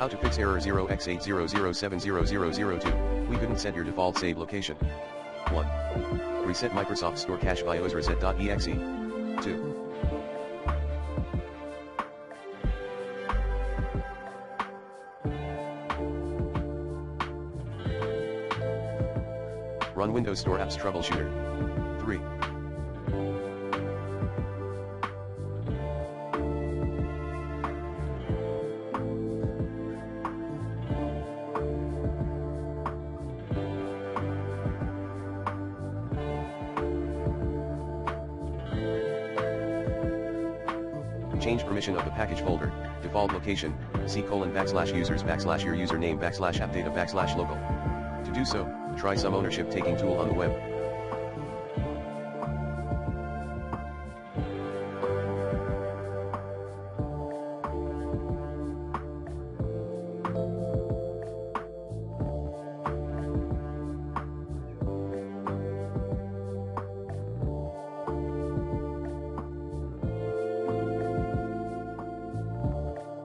How to fix error 0x80070002. We couldn't set your default save location. 1. Reset Microsoft Store cache BIOS reset.exe. 2. Run Windows Store Apps Troubleshooter. 3. Change permission of the package folder, default location, C:\users\your username /appdata/local. To do so, try some ownership taking tool on the web.